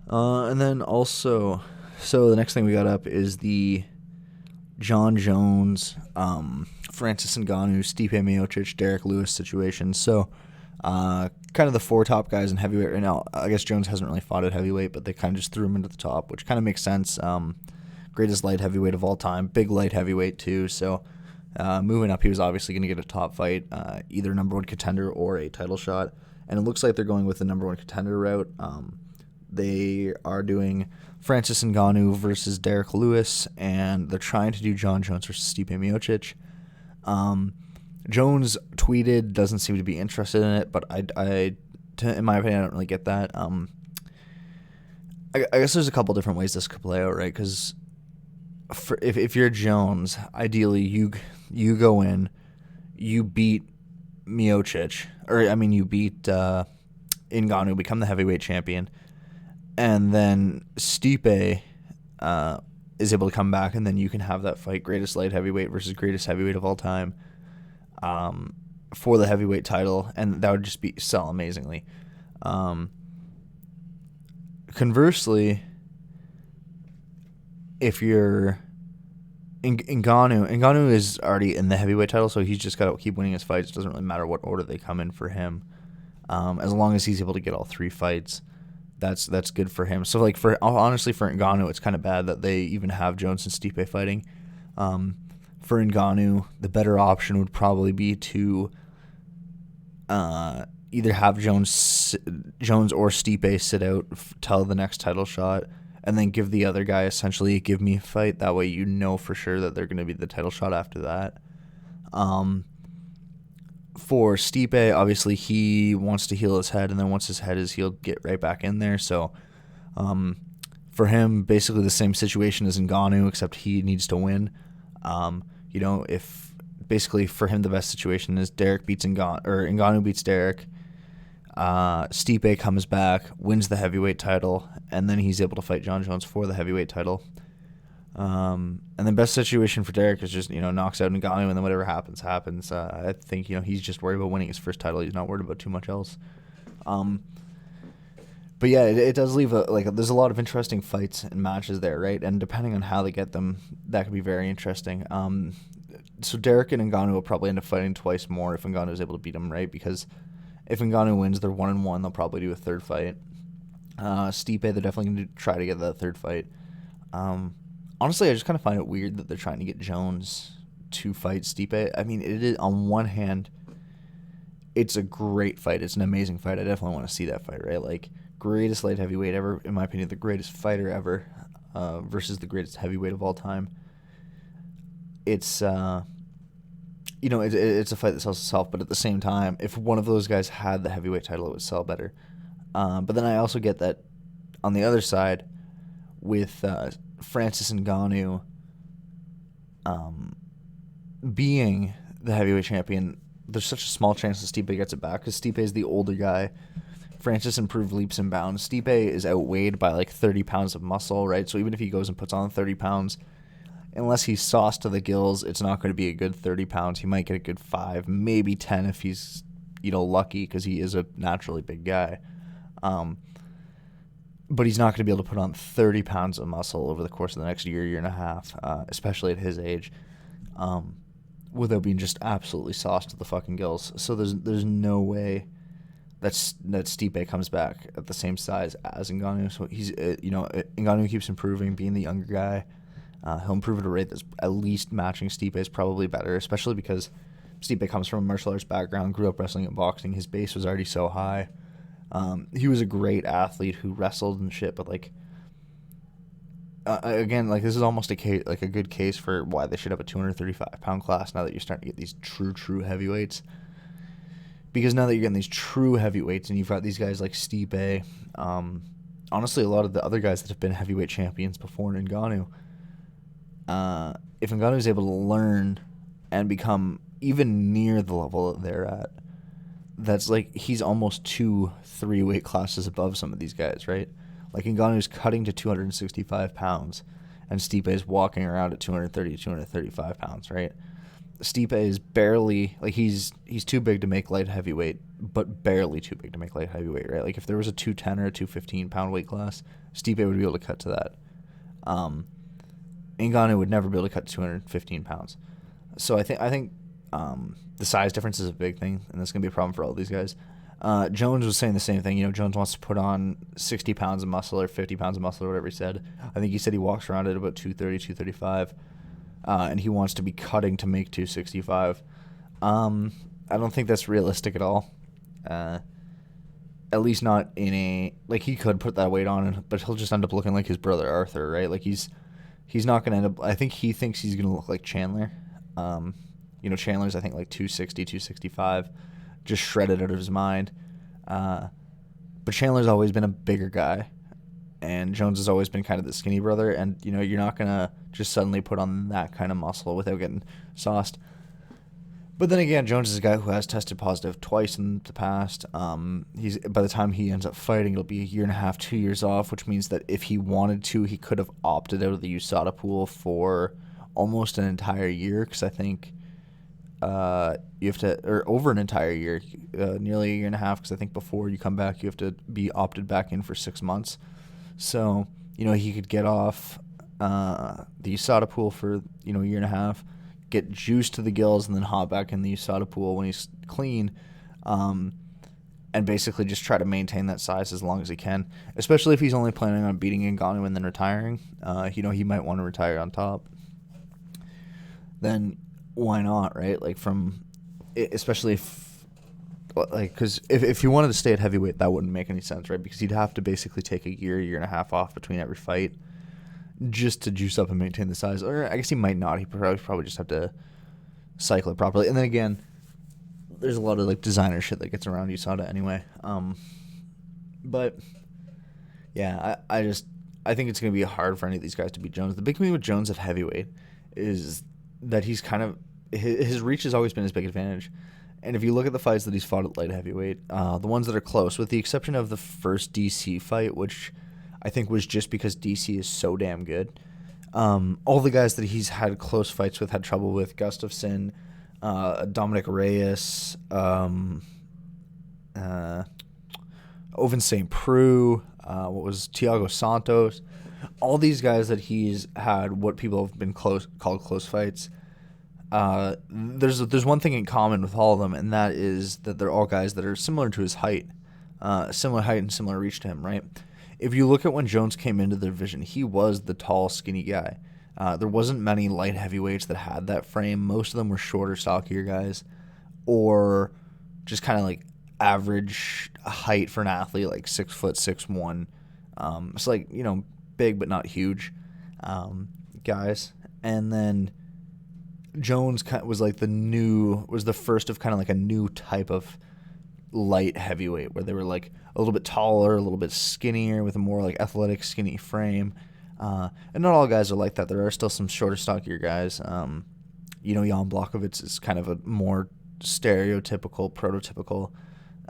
And then also, so the next thing we got up is the John Jones, Francis Ngannou, Stipe Miocic, Derek Lewis situation. So, kind of the four top guys in heavyweight right now. I guess Jones hasn't really fought at heavyweight, but they kind of just threw him into the top, which kind of makes sense. Greatest light heavyweight of all time, big light heavyweight too. So, moving up, he was obviously going to get a top fight, either number one contender or a title shot. And it looks like they're going with the number one contender route. They are doing Francis Ngannou versus Derek Lewis, and they're trying to do John Jones versus Stipe Miocic. Jones tweeted, doesn't seem to be interested in it, but in my opinion, I don't really get that. I guess there's a couple different ways this could play out, right? Because if you're Jones, ideally you go in, you beat Miocic, you beat Ngannou, become the heavyweight champion, and then Stipe is able to come back, and then you can have that fight, greatest light heavyweight versus greatest heavyweight of all time, for the heavyweight title, and that would just sell amazingly. Conversely, if you're Ngannou is already in the heavyweight title, so he's just got to keep winning his fights. It doesn't really matter what order they come in for him, as long as he's able to get all three fights. That's good for him. So honestly for Ngannou, it's kind of bad that they even have Jones and Stipe fighting. For Ngannou, the better option would probably be to either have Jones or Stipe sit out till the next title shot, and then give the other guy essentially a give me a fight. That way you know for sure that they're going to be the title shot after that. For Stipe, obviously he wants to heal his head, and then once his head is healed, get right back in there. So for him, basically the same situation as Ngannou, except he needs to win. If basically for him the best situation is Derek beats Ngannou beats Derek, Stipe comes back, wins the heavyweight title, and then he's able to fight John Jones for the heavyweight title. And the best situation for Derek is just, knocks out Ngannou, and then whatever happens. I think, he's just worried about winning his first title. He's not worried about too much else. But yeah, it does leave there's a lot of interesting fights and matches there, right? And depending on how they get them, that could be very interesting. So Derek and Ngannou will probably end up fighting twice more if Ngannou is able to beat him, right? Because if Ngannou wins, they're 1-1. They'll probably do a third fight. Stipe, they're definitely going to try to get that third fight. Honestly, I just kind of find it weird that they're trying to get Jones to fight Stipe. I mean, it is, on one hand, it's a great fight. It's an amazing fight. I definitely want to see that fight, right? Like, greatest light heavyweight ever, in my opinion, the greatest fighter ever, versus the greatest heavyweight of all time. It's, it's a fight that sells itself, but at the same time, if one of those guys had the heavyweight title, it would sell better. But then I also get that on the other side with Francis Ngannou being the heavyweight champion, there's such a small chance that Stipe gets it back because Stipe is the older guy. Francis improved leaps and bounds. Stipe is outweighed by 30 pounds of muscle, right? So even if he goes and puts on 30 pounds, unless he's sauced to the gills, it's not going to be a good 30 pounds. He might get a good 5, maybe 10 if he's, lucky, because he is a naturally big guy. But he's not going to be able to put on 30 pounds of muscle over the course of the next year and a half, especially at his age, without being just absolutely sauced to the fucking gills. So there's no way that Stipe comes back at the same size as Ngannou. So he's, Ngannou keeps improving, being the younger guy. He'll improve at a rate that's at least matching Stipe's, probably better, especially because Stipe comes from a martial arts background, grew up wrestling and boxing. His base was already so high. He was a great athlete who wrestled and shit, but again, this is almost a good case for why they should have a 235-pound class now that you're starting to get these true heavyweights. Because now that you're getting these true heavyweights and you've got these guys like Stipe, honestly, a lot of the other guys that have been heavyweight champions before Ngannou, if Ngannou is able to learn and become even near the level that they're at, that's he's almost 2-3 weight classes above some of these guys, right? Ngannou's cutting to 265 pounds, and Stipe is walking around at 230 to 235 pounds, right? Stipe is barely like he's too big to make light heavyweight, but barely too big to make light heavyweight, right? Like if there was a 210 or a 215 pound weight class, Stipe would be able to cut to that. Ngannou would never be able to cut to 215 pounds. So I think the size difference is a big thing, and that's gonna be a problem for all these guys. Jones was saying the same thing. Jones wants to put on 60 pounds of muscle or 50 pounds of muscle or whatever he said. I think he said he walks around at about 230, 235. And he wants to be cutting to make 265. I don't think that's realistic at all. At least not in a like he could put that weight on, but he'll just end up looking like his brother Arthur, right? Like he's not gonna end up. I think he thinks he's gonna look like Chandler. Chandler's I think like 260, 265, just shredded out of his mind. But Chandler's always been a bigger guy. And Jones has always been kind of the skinny brother, and you're not gonna just suddenly put on that kind of muscle without getting sauced. But then again, Jones is a guy who has tested positive twice in the past. He's by the time he ends up fighting, it'll be a year and a half, 2 years off, which means that if he wanted to, he could have opted out of the USADA pool for almost an entire year. Because I think you have to, or over an entire year, nearly a year and a half. Because I think before you come back, you have to be opted back in for 6 months. So, he could get off the USADA pool for, a year and a half, get juiced to the gills, and then hop back in the USADA pool when he's clean, and basically just try to maintain that size as long as he can, especially if he's only planning on beating Ngannou and then retiring. He might want to retire on top. Then why not, right? Like especially because if you wanted to stay at heavyweight, that wouldn't make any sense, right? Because you'd have to basically take a year and a half off between every fight just to juice up and maintain the size. Or I guess he might not. He probably just have to cycle it properly. And then again, there's a lot of like designer shit that gets around USADA anyway. But yeah, I think it's gonna be hard for any of these guys to beat Jones. The big thing with Jones at heavyweight is that he's kind of his reach has always been his big advantage. And if you look at the fights that he's fought at light heavyweight, the ones that are close, with the exception of the first DC fight, which I think was just because DC is so damn good, all the guys that he's had close fights with, had trouble with: Gustafsson, Dominic Reyes, Oven St. Preux, Thiago Santos. All these guys that he's had what people have been called close fights. There's one thing in common with all of them, and that is that they're all guys that are similar to his height, similar height and similar reach to him, right? If you look at when Jones came into the division, he was the tall, skinny guy. There wasn't many light heavyweights that had that frame. Most of them were shorter, stockier guys, or just kind of like average height for an athlete, like 6 foot, 6'1". It's like, big but not huge guys. And then Jones was the first of kind of like a new type of light heavyweight, where they were like a little bit taller, a little bit skinnier, with a more like athletic, skinny frame. And not all guys are like that. There are still some shorter, stockier guys. Jan Blachowicz is kind of a more stereotypical, prototypical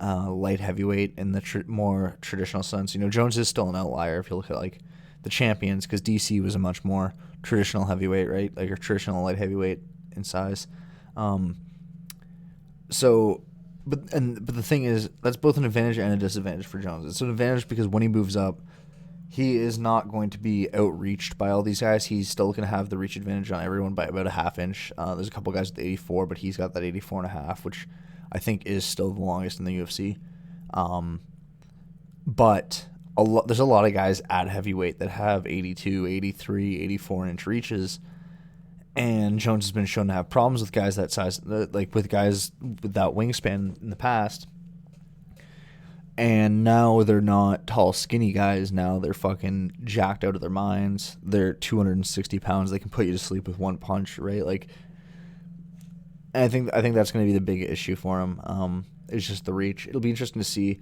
light heavyweight in the more traditional sense. Jones is still an outlier if you look at like the champions, because DC was a much more traditional heavyweight, right? Like a traditional light heavyweight in size. But the thing is, that's both an advantage and a disadvantage for Jones. It's an advantage because when he moves up, he is not going to be outreached by all these guys. He's still going to have the reach advantage on everyone by about a half inch. There's a couple guys with 84, but he's got that 84 and a half, which I think is still the longest in the UFC. But there's a lot of guys at heavyweight that have 82, 83, 84-inch reaches, and Jones has been shown to have problems with guys that size, like with guys with that wingspan in the past. And now they're not tall, skinny guys. Now they're fucking jacked out of their minds. They're 260 pounds. They can put you to sleep with one punch, right? Like, and I think that's going to be the big issue for him. It's just the reach. It'll be interesting to see,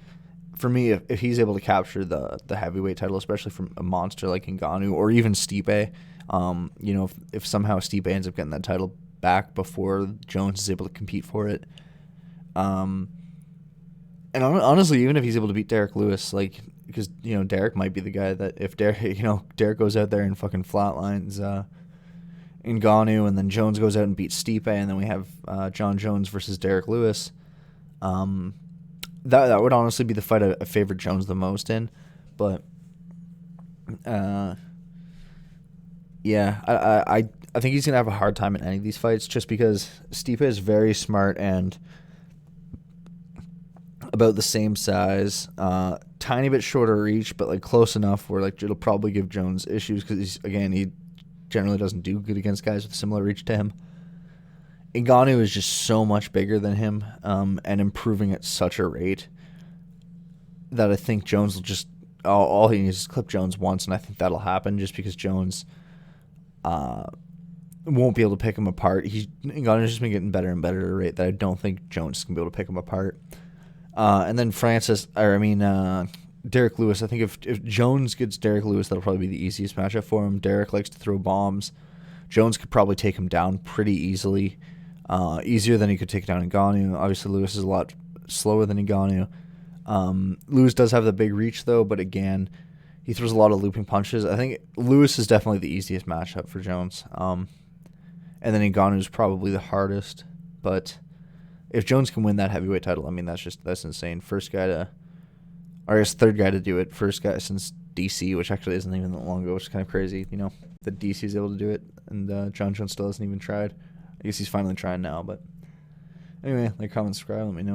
for me, if he's able to capture the heavyweight title, especially from a monster like Ngannou or even Stipe. If somehow Stipe ends up getting that title back before Jones is able to compete for it. And honestly, even if he's able to beat Derek Lewis, like, because Derek might be the guy that if Derek goes out there and fucking flatlines Ngannou, and then Jones goes out and beats Stipe, and then we have John Jones versus Derek Lewis. That would honestly be the fight I favorite Jones the most in, but yeah, I think he's gonna have a hard time in any of these fights just because Stipe is very smart and about the same size, tiny bit shorter reach, but like close enough where like it'll probably give Jones issues because he generally doesn't do good against guys with similar reach to him. Ngannou is just so much bigger than him, and improving at such a rate that I think Jones will just all he needs is clip Jones once, and I think that'll happen just because Jones won't be able to pick him apart. Ngannou's just been getting better and better at a rate that I don't think Jones can be able to pick him apart. And then Derek Lewis. I think if Jones gets Derek Lewis, that'll probably be the easiest matchup for him. Derek likes to throw bombs. Jones could probably take him down pretty easily, easier than he could take down Ngannou. Obviously, Lewis is a lot slower than Ngannou. Lewis does have the big reach, though, but again, he throws a lot of looping punches. I think Lewis is definitely the easiest matchup for Jones. And then Ngannou is probably the hardest. But if Jones can win that heavyweight title, I mean, that's insane. Third guy to do it. First guy since DC, which actually isn't even that long ago, which is kind of crazy, that DC is able to do it. And John Jones still hasn't even tried. I guess he's finally trying now. But anyway, like, comment, subscribe, let me know.